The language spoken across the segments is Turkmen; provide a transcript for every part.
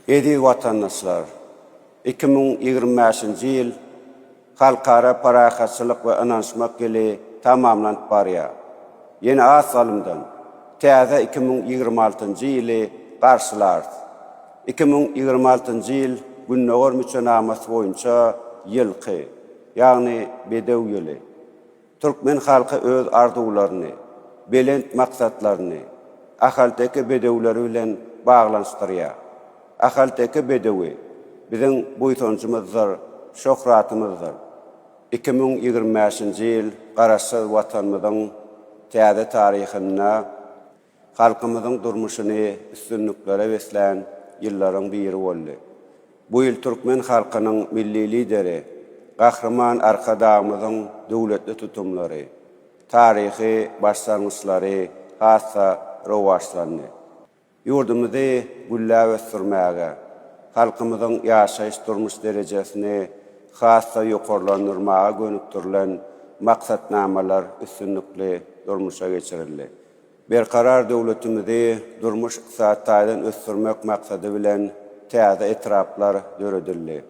Edi vatandaşlar, 2025-nji ýyl halkara parahatçylyk we ynançmak geli tamamlanıp barýar. Ýene az salymdan täze 2026-njy ýyly garşylar. 2026-njy ýyl Günnäger müçenamasy boýunça ýylky, ýagny bedew ýyly. Türkmen halky öz arzuwlaryny, belent maksatlaryny ahalteki bedewleri bilen baglanşdyrýar. Ahalteki bedewi biziň buýsanjymyzdyr, şöhratymyzdyr. 2025-nji ýyl garaşy watanymyzyň täze taryhyna halkymyzyň durmuşyny üstünliklere beslen ýyllaryň biri boldy. Bu ýyl Türkmen halkynyň milli lideri, gahrman arkadağımyzyň döwletli tutumlary, taryhy başlangyçlary hassa rowaşlandy. Ýurdumyzy güllä we sürmäge, halkymyzyň ýaşaýyş durmuş derejesini hassa ýokarlandyrmaga gönüktirilen maksatnamalar üstünlikli durmuşa geçirildi. Berkarar döwletimizi durmuş yksadydan ösürmek maksady bilen täze etraplar döredildi.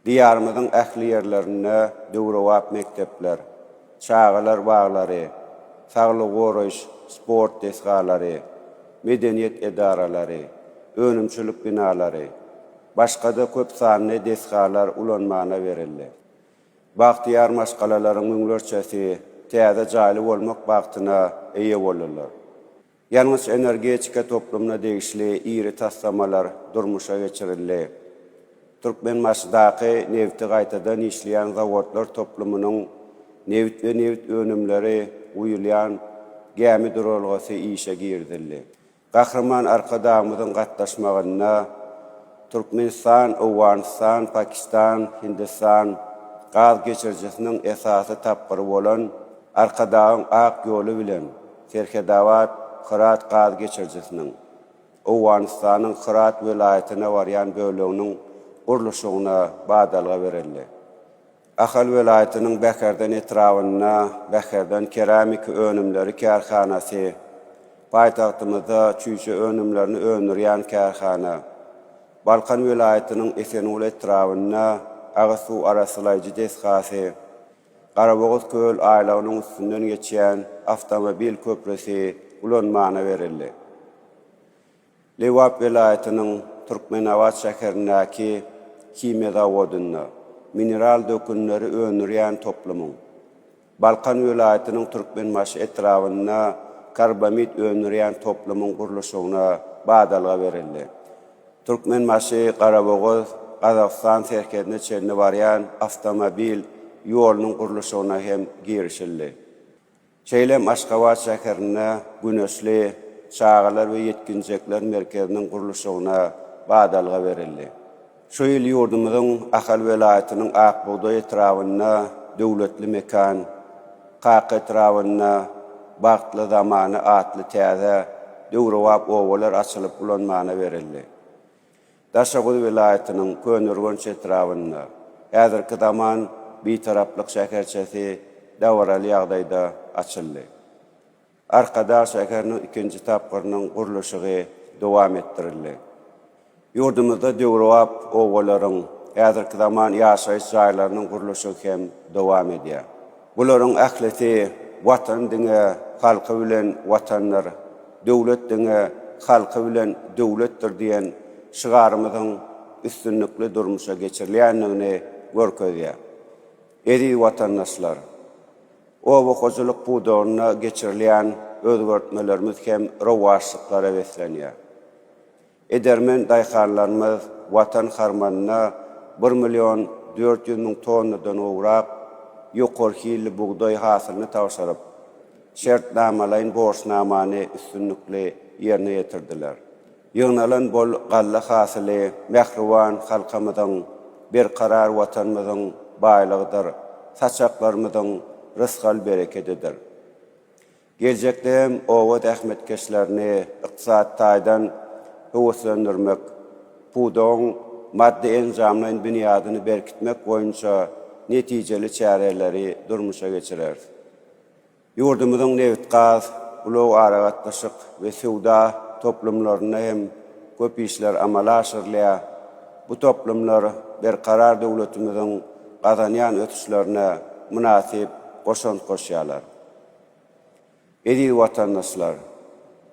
Diýarymyzyň ähli ýerlerine döwrewap mektepler, çağalar baglary, saglyk goraş, sport desgalary, medeniýet edaralary, önümçilik binalary, başga-da köp sanly desgalar ulanmana berildi. Bagtyar maşgalalaryň müňlerçesi täze jaýly bolmak bagtyna eýe bolurlar. Ýalňyz energetika toplumuna degişli iri taslamalar durmuşa geçirildi. Türkmenmaşdaky nefti gaýtadan işleýän zawodlar toplumynyň neft we neft önümleri uýulýan gämi duralgasy işe girdildi. Gahrman arkadağımyzyň gatnaşmagyna Türkmenistan, Awganistan, Pakistan, Hindistan gaz geçirjesiniň esasy tapgyry bolan arkadağın ak ýoly bilen Serkedawat Hırat gaz geçirjesiniň Awganistanyň Hırat welaýatyna barýan böleginiň gurulşygyna badalga berildi. Ahal welaýatynyň Bäherden etrawyna Bäherden keramik önümleri karhanasy, paýtagtymyzda çüýçe önümlerini öňürýän karhana, Balkan welaýatynyň Esenul etrawyna Agasuw arasylaýjy desgasy, Garaboguz köl aýlagynyň üstünden geçýän avtomobil köprüsi ulanmana berildi. Lewap welaýatynyň Türkmenawat şäherindäki kimya zawodyna mineral dökünleri öňürýän toplumyň, Balkan welaýatynyň Türkmenmaşy etrawyna karbamid öňürýän toplumyň gurulşygyna badalga berildi. Türkmenmaşy Garaboguz Gazaqstan serkedine çelini barýan avtomobil ýolunyň gurulşygyna hem girişildi. Çeýlem Aşgabat şäherine güneşli çağalar we yetkinjekler merkeziniň gurulşygyna badalga berildi. Şu ýyl ýurdumyzyň ahal welaýatynyň Akbuğday etrawyna döwletli mekan, Kaq etrawyna bagtly zamany atly täze döwrewap owalar açylyp ulanmana berildi. Daşagul welaýatynyň Könürgönç etrawyna häzirki zaman bitaraplyk şäherçesi dawraly ýagdaýda açyldy. Arkada şäheriniň ikinji tapgyrynyň gurulşygy dowam etdirildi. Ýurdumyzda döwrewap owalaryň häzirki zaman ýaşaýyş jaýlarynyň gurulşy hem dowam edýär. Bularyň ähleti watan diňe halky bilen watanlar, döwlet diňe halky bilen döwletdir diýen şygarymyzyň üstünlikli durmuşa geçirilýändigini görkezýär. Edi watandaşlar, owa hojalyk pudawyna geçirilýän özgertmelerimiz hem rowaşlyklara beslenýär. Edermen daýharlarymyz watan harmanyna 1.400.000 tonnadan owrak ýokarky buğday hasylyny tawşaryp, şertnamalaryň borçnamany üstünlikli ýerine ýetirdiler. Ýygnalan bol galla hasyly mähruwan halkymyzyň berkarar watanymyzyň baýlygydyr, saçaklarymyzyň rızkal bereketidir. Gelecekde hem owa tähmetkeşlerini ykdysadydan howaslandyrmak, pudaň maddi enzamlaryň büniýadyny berkitmek boýunça netijeli çäreleri durmuşa geçirer. Ýurdumyzyň neft gaz, ulaw aragatlaşyk we sowda toplumlaryna hem köp işler amala aşyrylýar, bu toplumlar berkarar döwletimizin gazanyan ötüşlerine münasip goşan goşýarlar. Edi vatandaşlar,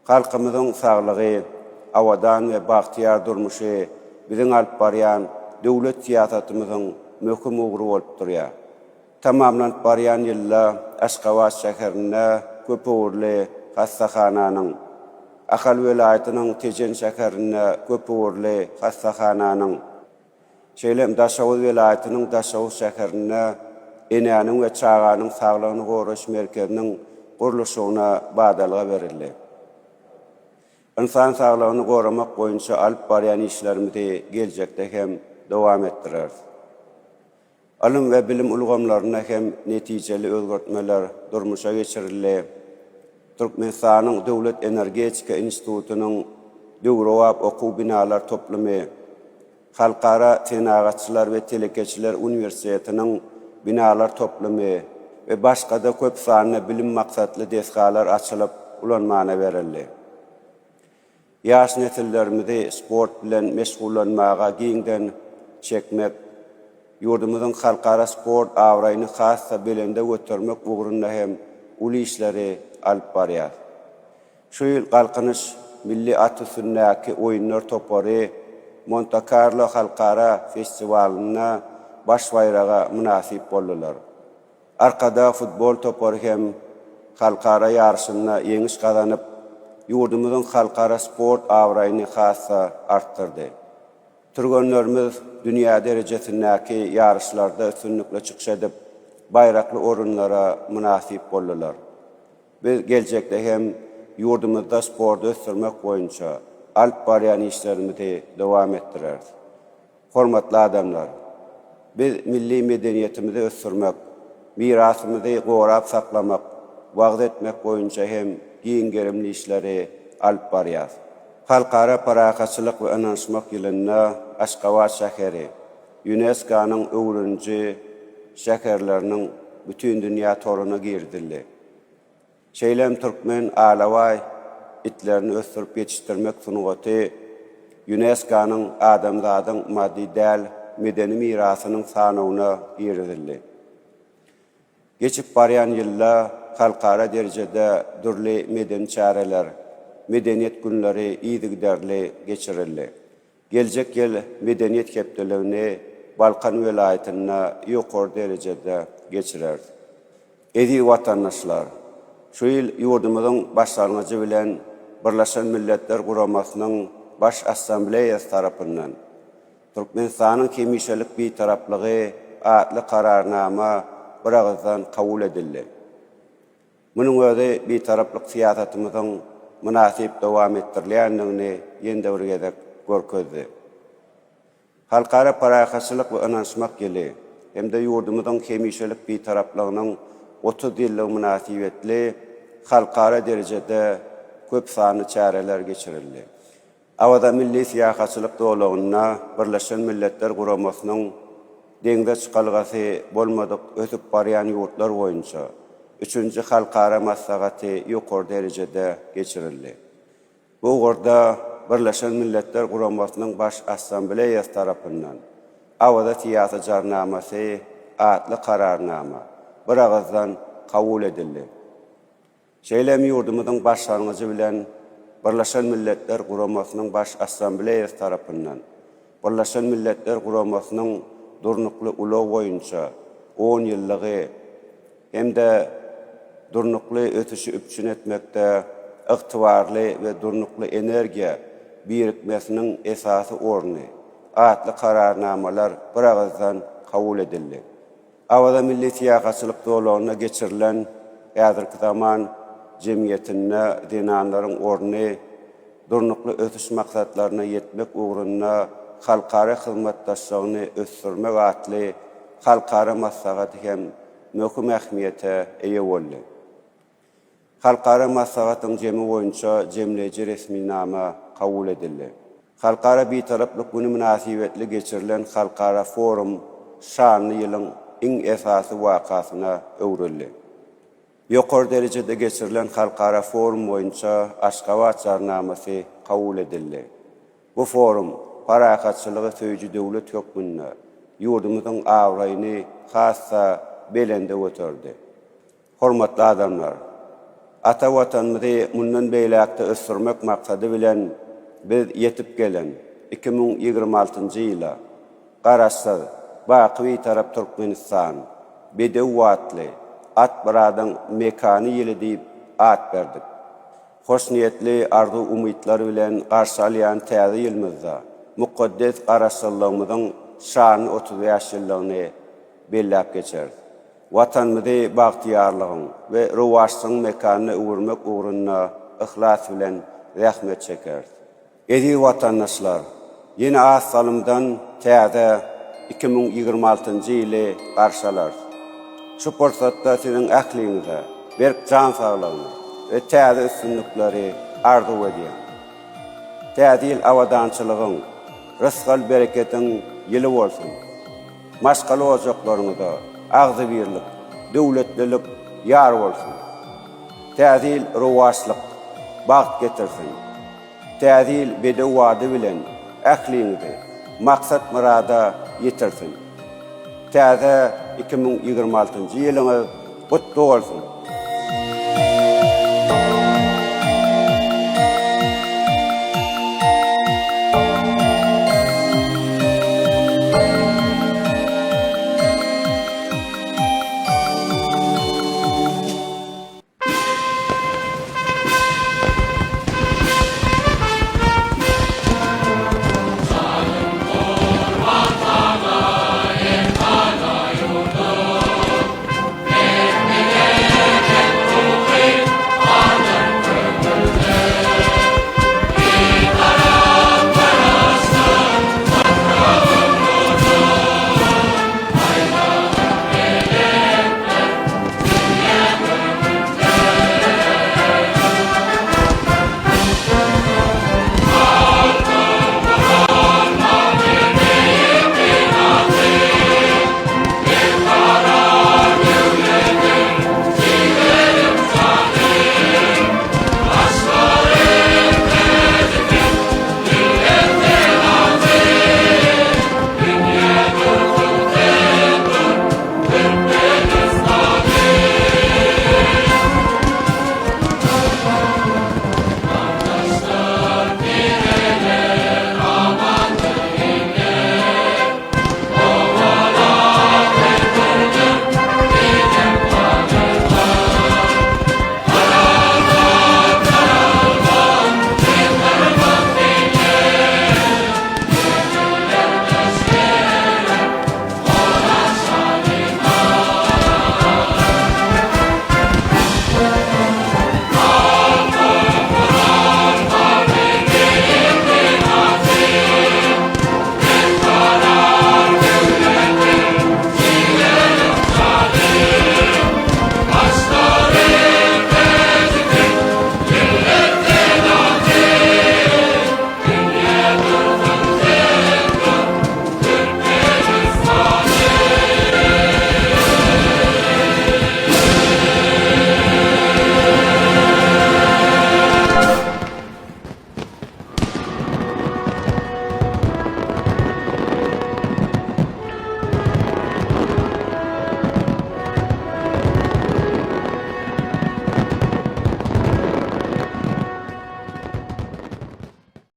halkymyzyň saglygy, awadan we bagtyar durmuşy biziň alyp barýan döwlet siýasatymyzyň möhüm ugry bolup durýar. Tamamlanyp barýan ýylda Aşgabat şäherinde köp uğurly hastahananyň, Ahal welaýatynyň Tejen şäherinde köp uğurly hastahananyň, Şeýlem Daşawuz welaýatynyň Daşawuz şäherinde enäniň we çağanyň saglygyny goraş merkeziniň guruluşyna badalyga berildi. İnsan saglygyny goramak boýunça alyp barýan işlerimizi geljekde hem dowam etdirer. Alym we bilim ulgamlaryna hem netijeli özgertmeler durmuşa geçirildi. Türkmenistanyň Döwlet Energetika Institutynyň Döwrowap okuw binalar toplumy, Halkara Tenagatçylar we Telekeçiler Uniwersitetiniň binalar toplumy we başga-da köp sanly bilim maksatly desgalar açylyp ulanmana berildi. Ýaş nesillerimizi sport bilen meşgullanmaga giňden çekmek, ýurdumyzyň halkara sport awraýyny hassa belende götürmek ugrunda hem uly işleri alyp barýar. Şu ýyl galkynyş milli aty sünnäki oýunlar topary Monte Carlo Halkara Festiwalyna baş bayraga münasip boldular. Arkada futbol topary hem halkara ýarşyna ýeňiş gazanyp ýurdumyzyň halkara sport awraýyny hassa artdyrdy. Türgenlerimiz dünýä derejesindäki ýarşlarda üstünlikle çykyş edip bayrakly orunlara münasip boldular. Biz geljekde hem ýurdumyzda sporty ösdürmek boýunça alyp barýan işlerimizi dowam etdirer. Hormatly adamlar, biz milli medeniýetimizi ösdürmek, mirasymyzy gorap saklamak, wagt etmek boýunça hem giňgerimli işleri alyp barýar. Halkara Parakatçylyk we Ynanşmak ýylyna Aşgabat şäheri UNESCO-nyň öwrünji şäherleriniň bütün dünýä toruny girdildi. Şeýlem türkmen alaway itlerini ösdürip ýetişdirmek sunugaty UNESCO-nyň adamzadyň maddi däl medeni mirasynyň sanawyna girdildi. Geçip barýan ýylda halkara derejede dürli medeni çäreler, medeniýet günleri ýygyderli geçirildi. Geljek ýyl medeniýet hepdelegini Balkan welaýatyna ýokary derejede geçirer. Edi watandaşlar, şu ýyl ýurdumyzyň başlangyjy bilen Birleşen Milletler Guramasynyň baş assambleýasy tarapyndan Türkmenistanyň kemişelik bitaraplygy atly kararnama bir agzdan kabul edildi. Munyň özi bitaraplyk siýasatymyzyň münasip dowam etdirilýändigini ýende bir gezek görkezdi. Halkara Parakatçylyk we Ynanşmak ýyly hemde ýurdumyzyň kemişelik bitaraplygynyň 30 ýyllyk münasibetli halkara derejede köp sanly çäreler geçirildi. Awada milli siýasatçylyk dowlagyna Birleşen Milletler Guramasynyň deňde çykalgasy bolmadyk ötüp barýan ýurtlar boýunça 3-nji halkara maslahaty ýokary derejede geçirildi. Bu gorda Birleşen Milletler Guramasynyň baş assambleýasy tarapyndan awada siýasat jarnamasy atly kararnama bir agzdan kabul edildi. Şeýlem ýurdumyzyň başlangyjy bilen Birleşen Milletler Guramasynyň baş assambleýasy tarapyndan Birleşen Milletler Guramasynyň durnukly ulaw boýunça 10 ýyllygy hemde durnukly ötüşi üpçün etmekde ygtybarly we durnukly energiýa birikmesiniň esasy orny atly kararnamalar bir agzdan kabul edildi. Awada milli siýasatçylyk dowlagyna geçirilen häzirki zaman jemgyýetine dinanlaryň orny durnukly ötüş maksatlaryna ýetmek ugrunda halkara hyzmatdaşlygyny ösdürmek atly halkara maslahaty hem möhüm ähmiýete eýe boldy. Halkara maslahatyň jemi boýunça jemleýici resminama kabul edildi. Halkara bitaraplyk güni münasibetli geçirilen halkara forum şanly ýylyň iň esasy wakasyna öwrüldi. Ýokary derejede geçirilen halkara forum boýunça Aşgabat jarnamasy kabul edildi. Bu forum parakatçylygy söýji döwlet hökmünde ýurdumyzyň awraýyny hassa belende götürdi. Hormatly adamlar, ata watanymyzy mundan beýlekde ösürmek maksady bilen biz yetip gelen 2026-njy ýyla garaşsyz, baky tarap Türkmenistan, Bedewatly, Atbaradan mekany ýyly diýip at berdik. Hoş niyetli arzu umytlar bilen garşy alýan täze ýylmyzda mukaddes garaşsallygymyzyň şany 30 ýaşlygyny belläp geçerdi. Watanymyzy bagtyarlygyň we rowaşsyň mekanyny öwürmek ugrunna ihlas bilen rahmet çekerdi. Edi watandaşlar, ýene az salymdan täze 2026-njy ýyly garşalar. Şu pursatda siziň ähliňize berk jan saglygyny ve täze üstünlikleri arzu edýän. Täze ýyl awadançylygyň, rızgal bereketiň ýyly bolsun. Maşgaly ojaklaryňyzda agzy birlik, döwletlilik ýar bolsun. Täze ýyl rowaşlyk, bagt getirsin. Täze ýyl bedewady bilen ähliňizi maksat murada ýetirsin. Täze 2026-njy ýylyňyz gutly bolsun.